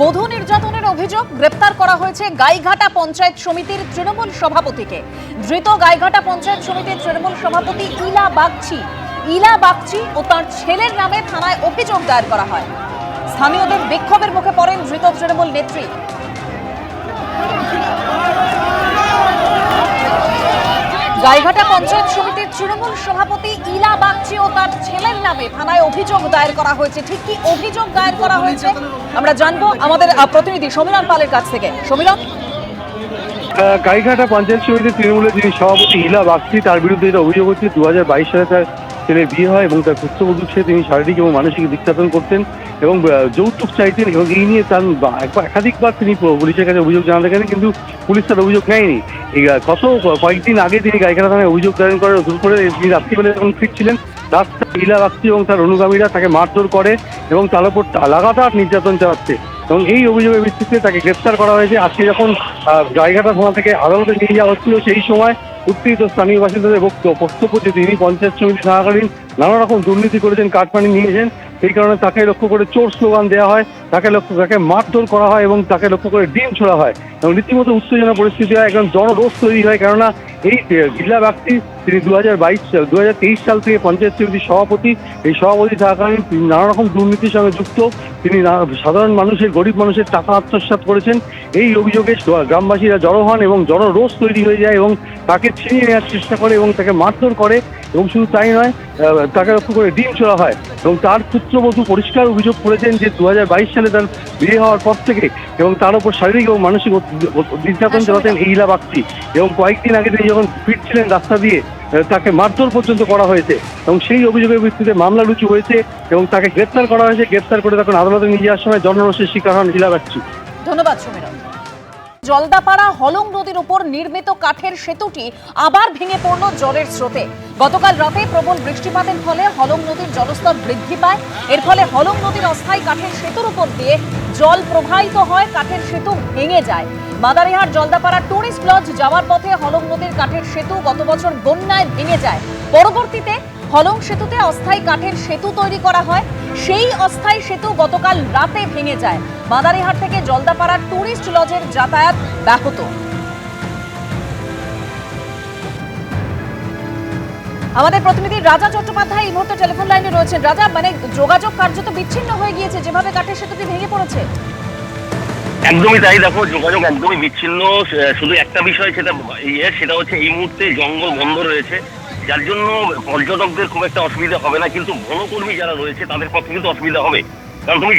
বধূ নির্যাতনের অভিযোগ গ্রেপ্তার করা হয়েছে গাইঘাটা পঞ্চায়েত সমিতির তৃণমূল সভাপতিকে। ধৃত গাইঘাটা পঞ্চায়েত সমিতির তৃণমূল সভাপতি ইলা বাগচি ও তার ছেলের নামে থানায় অভিযোগ দায়ের করা হয়। স্থানীয়দের বিক্ষোভের মুখে পড়েন ধৃত তৃণমূল নেত্রী। গাইঘাটা পঞ্চায়েত সমিতির তৃণমূল সভাপতি ইলা বাগচি ও তার ছেলের নামে থানায় অভিযোগ দায়ের করা হয়েছে। ঠিক কি অভিযোগ দায়ের করা হয়েছে আমরা জানবো আমাদের প্রতিনিধি সমীরণ পালের কাছ থেকে। সমীরণ, গাইঘাটা পঞ্চায়েত সমিতির তৃণমূলের যিনি সভাপতি ইলা বাগচি, তার বিরুদ্ধে এটা অভিযোগ হচ্ছে 2022 সালে তার ছেলের বিয়ে হয় এবং তার পুত্রবধূর সাথে তিনি শারীরিক এবং মানসিক নির্যাতন করতেন এবং যৌতুক চাইতেন এবং এই নিয়ে তার একাধিকবার তিনি পুলিশের কাছে অভিযোগ জানাতে গেলেন, কিন্তু পুলিশ তার অভিযোগ নেয়নি। গত কয়েকদিন আগে তিনি গাইঘাটা থানায় অভিযোগ দায়ের করে শুরু করে তিনি রাত্রিবেলা যখন ফিরছিলেন, রাস্তায় ইলা বাগচি এবং তার অনুগামীরা তাকে মারধর করে এবং তার উপর লাগাতার নির্যাতন চালাচ্ছে এবং এই অভিযোগের ভিত্তিতে তাকে গ্রেপ্তার করা হয়েছে। আজকে যখন গাইঘাটা থানা থেকে আদালতে নিয়ে যাওয়া হচ্ছিল, সেই সময় উত্তেজিত স্থানীয় বাসিন্দাদের বক্তব্য যে তিনি পঞ্চায়েত সমিতি থাকাকালীন নানা রকম দুর্নীতি করেছেন, কাটমানি নিয়েছেন, সেই কারণে তাকে লক্ষ্য করে চোর স্লোগান দেওয়া হয়, তাকে মারধর করা হয় এবং তাকে লক্ষ্য করে ডিম ছোড়া হয় এবং রীতিমতো উত্তেজনা পরিস্থিতি হয়, একজন জনরোষ তৈরি হয়। কেননা এই ইলা বাগচি তিনি 2023 সাল থেকে পঞ্চায়েত সমিতির সভাপতি। এই সভাপতি থাকাকালীন তিনি নানা রকম দুর্নীতির সঙ্গে যুক্ত, তিনি সাধারণ মানুষের, গরিব মানুষের টাকা আত্মসাৎ করেছেন। এই অভিযোগে গ্রামবাসীরা জড়ো হন এবং জনরোষ তৈরি হয়ে যায় এবং তাকে ছিনিয়ে নেওয়ার চেষ্টা করে এবং তাকে মারধর করে এবং শুধু তাই নয়, তাকে লক্ষ্য করে ডিম ছোড়া হয় এবং তার পুত্রবধূ পরিষ্কার অভিযোগ করেছেন যে 2022 সালে তার বিয়ে হওয়ার পর থেকে এবং তার উপর শারীরিক এবং মানসিক নির্যাতন চালাতেন এই ইলা বাগচি এবং কয়েকদিন আগে তিনি যখন ফিরছিলেন রাস্তা দিয়ে তাকে মারধর পর্যন্ত করা হয়েছে এবং সেই অভিযোগের ভিত্তিতে মামলা রুজু হয়েছে এবং তাকে গ্রেপ্তার করা হয়েছে। গ্রেপ্তার করে তখন আদালতে নিয়ে যাওয়ার সময় জনরোষের শিকার হন ইলা বাগচি। ধন্যবাদ সমীরণ। জলদাপাড়া হলং নদীর উপর নির্মিত কাঠের সেতুটি আবার ভেঙে পড়ল জলের স্রোতে। গতকাল রাতে প্রবল বৃষ্টিপাতের ফলে হলং নদীর জলস্তর বৃদ্ধি পায়। এর ফলে হলং নদীর অস্থায়ী কাঠের সেতুর উপর দিয়ে জল প্রবাহিত হয়, কাঠের সেতু ভেঙে যায়। মাদারিহাট জলদাপাড়া টুরিস্ট লজ যাওয়ার পথে হলং নদীর কাঠের সেতু গত বছর বন্যায় ভেঙে যায়। পরবর্তীতে হলং সেতুতে অস্থায়ী কাঠের সেতু তৈরি করা হয়। সেই অস্থায়ী সেতু গতকাল রাতে ভেঙে যায়। মাদারিহাট থেকে জলদাপাড়া টুরিস্ট লজের যাতায়াত ব্যাহত। আমাদের প্রতিনিধি রাজা চট্টোপাধ্যায় এই মুহূর্তে টেলিফোন লাইনে রয়েছেন। রাজা, যোগাযোগ কার্যত বিচ্ছিন্ন হয়ে গিয়েছে যেভাবে কাঠের সেতুটি ভেঙে পড়েছে। একদমই তাই, দেখো যোগাযোগ একদমই বিচ্ছিন্ন। শুধু একটা বিষয় সেটা হচ্ছে এই মুহূর্তে জঙ্গল বন্ধ রয়েছে, যার জন্য পর্যটকদের খুব একটা অসুবিধা হবে না, কিন্তু বনকর্মী যারা রয়েছে তাদের পক্ষে কিন্তু অসুবিধা হবে। কারণ তুমি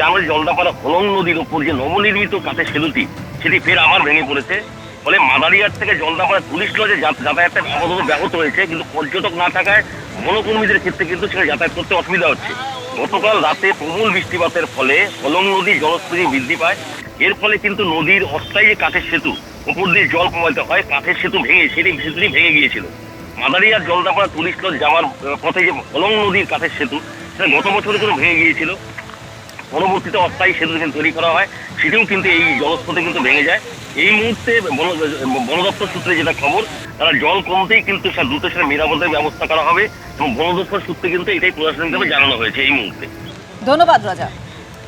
জানো জলদাপাড়া হলং নদীর উপর যে নবনির্মিত কাঠের সেতুটি সেটি ফের আবার ভেঙে পড়েছে। ফলে মাদারিহাট থেকে জলদাপাড়া টুরিস্ট লজে যাতায়াতটা আপাতত ব্যাহত হয়েছে, কিন্তু পর্যটক না থাকায় বনকর্মীদের ক্ষেত্রে কিন্তু সেখানে যাতায়াত করতে অসুবিধা হচ্ছে। গতকাল রাতে প্রবল বৃষ্টিপাতের ফলে হলং নদীর জলস্তর বৃদ্ধি পায়। এর ফলে কিন্তু নদীর অস্থায়ী যে কাঠের সেতু উপর দিয়ে জল প্রবাহিত হয়, কাঠের সেতু সেতুটি ভেঙে গিয়েছিল। মাদারিহাট জলদাপাড়া টুরিস্ট লজ যাওয়ার পথে যে হলং নদীর কাঠের সেতু সেটা গত বছরের জন্য ভেঙে গিয়েছিল। পরবর্তীতে অস্থায়ী সেতু তৈরি করা হয়, সেটিও কিন্তু এই জলস্রোতে কিন্তু ভেঙে যায়। এই মুহূর্তে বন দপ্তর সূত্রে যেটা খবর, তারা জল কমতেই কিন্তু দ্রুত সেটা মেরামতের ব্যবস্থা করা হবে এবং বন দপ্তর সূত্রে কিন্তু এটাই প্রশাসনিকভাবে জানানো হয়েছে এই মুহূর্তে। ধন্যবাদ রাজা।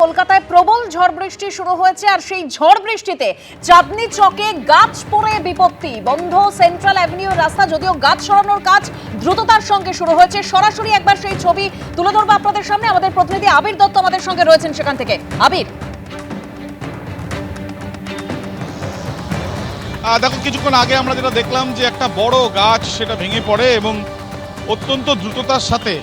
কলকাতায় প্রবল ঝড় বৃষ্টি শুরু হয়েছে আর সেই ঝড় বৃষ্টিতে চাঁদনী চকে গাছ পড়ে বিপত্তি। বন্ধ সেন্ট্রাল অ্যাভিনিউর রাস্তা, যদিও গাছ সরানোর কাজ দ্রুততার সঙ্গে শুরু হয়েছে। সরাসরি একবার সেই ছবি তুলে ধরবো আপনাদের সামনে। আমাদের প্রতিনিধি আবির দত্ত আমাদের সঙ্গে রয়েছেন সেখান থেকে। আবির, দেখো কিছুক্ষণ আগে আমরা যেটা দেখলাম যে একটা বড় গাছ সেটা ভেঙে পড়ে এবং অত্যন্ত দ্রুততার সাথে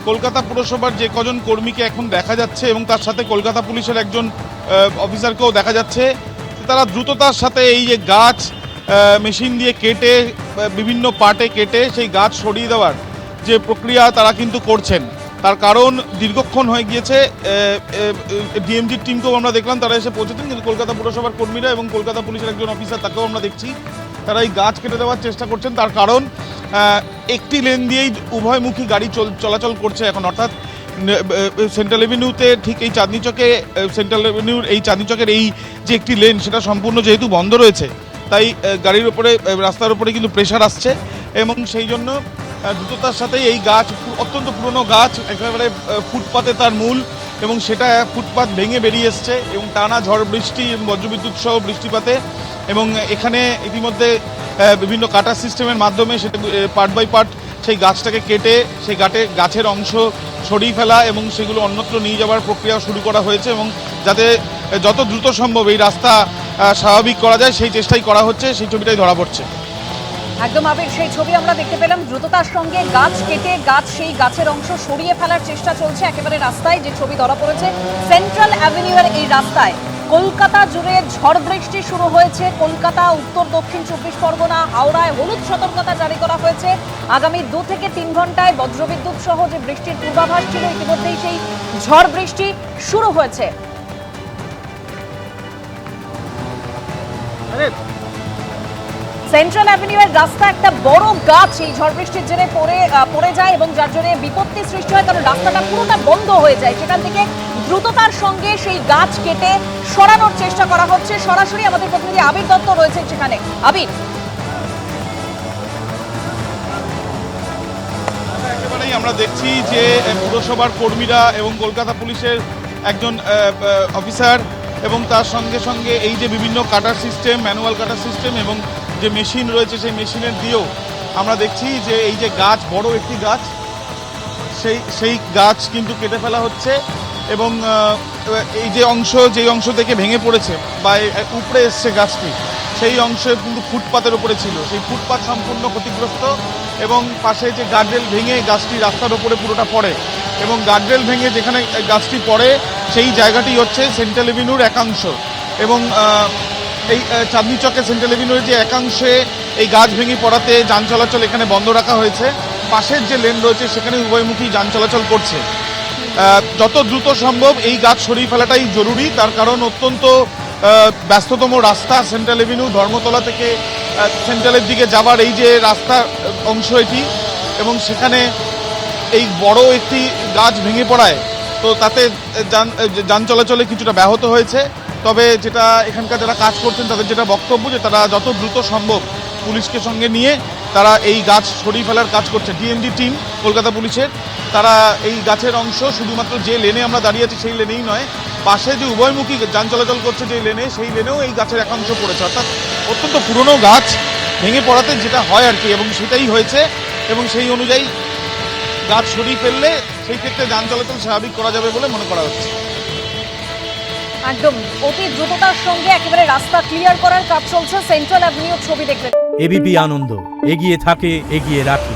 কলকাতা পুরসভার যে কজন কর্মীকে এখন দেখা যাচ্ছে এবং তার সাথে কলকাতা পুলিশের একজন অফিসারকেও দেখা যাচ্ছে, তারা দ্রুততার সাথে এই যে গাছ মেশিন দিয়ে কেটে বিভিন্ন পার্টে কেটে সেই গাছ সরিয়ে দেওয়ার যে প্রক্রিয়া তারা কিন্তু করছেন। তার কারণ দীর্ঘক্ষণ হয়ে গিয়েছে। ডিএমজির টিমকেও আমরা দেখলাম, তারা এসে পৌঁছেছেন, কিন্তু কলকাতা পুরসভার কর্মীরা এবং কলকাতা পুলিশের একজন অফিসার তাকেও আমরা দেখছি তারা এই গাছ কেটে দেওয়ার চেষ্টা করছেন। তার কারণ একটি লেন দিয়েই উভয়মুখী গাড়ি চলাচল করছে এখন, অর্থাৎ সেন্ট্রাল এভিনিউতে ঠিক এই চাঁদনী চকে সেন্ট্রাল এভিনিউর এই চাঁদনী চকের এই যে একটি লেন সেটা সম্পূর্ণ যেহেতু বন্ধ রয়েছে, তাই গাড়ির ওপরে রাস্তার উপরে কিন্তু প্রেশার আসছে এবং সেই জন্য দ্রুততার সাথে এই গাছ অত্যন্ত পুরনো গাছ, একেবারে ফুটপাতে তার মূল এবং সেটা ফুটপাত ভেঙে বেরিয়ে এসছে এবং টানা ঝড় বৃষ্টি বজ্রবিদ্যুৎ সহ বৃষ্টিপাতে এবং এখানে ইতিমধ্যে বিভিন্ন কাটার সিস্টেমের মাধ্যমে সেটা পার্ট বাই পার্ট সেই গাছটাকে কেটে সেই গাছের অংশ সরিয়ে ফেলা এবং সেগুলো অন্যত্র নিয়ে যাওয়ার প্রক্রিয়া শুরু করা হয়েছে এবং যাতে যত দ্রুত সম্ভব এই রাস্তা স্বাভাবিক করা যায় সেই চেষ্টাই করা হচ্ছে, সেই ছবিটাই ধরা পড়ছে। একদম আবির, সেই ছবি আমরা দেখতে পেলাম। দ্রুততার সঙ্গে গাছ কেটে সেই গাছের অংশ সরিয়ে ফেলার চেষ্টা চলছে একেবারে রাস্তায়। যে ছবি ধরা পড়েছে সেন্ট্রাল অ্যাভিনিউয়ের এই রাস্তায়। কলকাতা জুড়ে ঝড় বৃষ্টি শুরু হয়েছে। কলকাতা, উত্তর দক্ষিণ 24 পরগনা, হাওড়ায় হলুদ সতর্কতা জারি করা হয়েছে। আগামী 2 থেকে 3 ঘন্টায় বজ্রবিদ্যুৎ সহ যে বৃষ্টির পূর্বাভাস ছিল, ইতিমধ্যেই সেই ঝড় বৃষ্টি শুরু হয়েছে। সেন্ট্রাল অ্যাভিনিউয়ের রাস্তা একটা বড় গাছ এই ঝড় বৃষ্টির জেরে পড়ে যায় এবং যার জন্য বিপত্তি সৃষ্টি হয়, কারণ রাস্তাটা পুরোটা বন্ধ হয়ে যায়। সেখান থেকে দ্রুততার সঙ্গে সেই গাছ কেটে সরানোর চেষ্টা করা হচ্ছে। সরাসরি আমাদের প্রতিনিধি আবির দত্ত রয়েছেন সেখানে। আবির, একেবারেই আমরা দেখছি যে পুরসভার কর্মীরা এবং কলকাতা পুলিশের একজন অফিসার এবং তার সঙ্গে সঙ্গে এই যে বিভিন্ন কাটার সিস্টেম, ম্যানুয়াল কাটার সিস্টেম এবং যে মেশিন রয়েছে সেই মেশিনের দিয়েও আমরা দেখছি যে এই যে গাছ, বড় একটি গাছ, সেই গাছ কিন্তু কেটে ফেলা হচ্ছে এবং এই যে অংশ থেকে ভেঙে পড়েছে বা উপরে এসছে গাছটি, সেই অংশে কিন্তু ফুটপাতের উপরে ছিল। সেই ফুটপাত সম্পূর্ণ ক্ষতিগ্রস্ত এবং পাশে যে গার্ডরেল ভেঙে গাছটি রাস্তার উপরে পুরোটা পড়ে এবং গার্ডরেল ভেঙে যেখানে গাছটি পড়ে সেই জায়গাটি হচ্ছে সেন্ট্রাল এভিনিউর একাংশ এবং এই চাঁদনি চকে সেন্ট্রাল এভিনিউর যে একাংশে এই গাছ ভেঙে পড়াতে যান চলাচল এখানে বন্ধ রাখা হয়েছে। পাশের যে লেন রয়েছে সেখানে উভয়মুখী যান চলাচল করছে। যত দ্রুত সম্ভব এই গাছ সরিয়ে ফেলাটাই জরুরি, তার কারণ অত্যন্ত ব্যস্ততম রাস্তা সেন্ট্রাল এভিনিউ, ধর্মতলা থেকে সেন্ট্রালের দিকে যাবার এই যে রাস্তার অংশ এটি এবং সেখানে এই বড় একটি গাছ ভেঙে পড়ায় তো তাতে যান চলাচলে কিছুটা ব্যাহত হয়েছে। তবে যেটা এখানকার যারা কাজ করছেন তাদের যেটা বক্তব্য যে তারা যত দ্রুত সম্ভব পুলিশকে সঙ্গে নিয়ে তারা এই গাছ সরিয়ে ফেলার কাজ করছে। ডিএমডি টিম কলকাতা পুলিশের, তারা এই গাছের অংশ শুধুমাত্র যে লেনে আমরা দাঁড়িয়ে আছি সেই লেনেই নয়, পাশে যে উভয়মুখী যান চলাচল করছে যে লেনে, সেই লেনেও এই গাছের একাংশ পড়েছে। অর্থাৎ অত্যন্ত পুরনো গাছ ভেঙে পড়াতে যেটা হয় আর কি, এবং সেটাই হয়েছে এবং সেই অনুযায়ী গাছ সরিয়ে ফেললে সেই ক্ষেত্রে যান চলাচল স্বাভাবিক করা যাবে বলে মনে করা হচ্ছে। একদম অতি দ্রুততার সঙ্গে একেবারে রাস্তা ক্লিয়ার করার কাজ চলছে। সেন্ট্রাল অ্যাভিনিউ ছবি দেখলে এবিপি আনন্দ, এগিয়ে থাকে, এগিয়ে রাখে।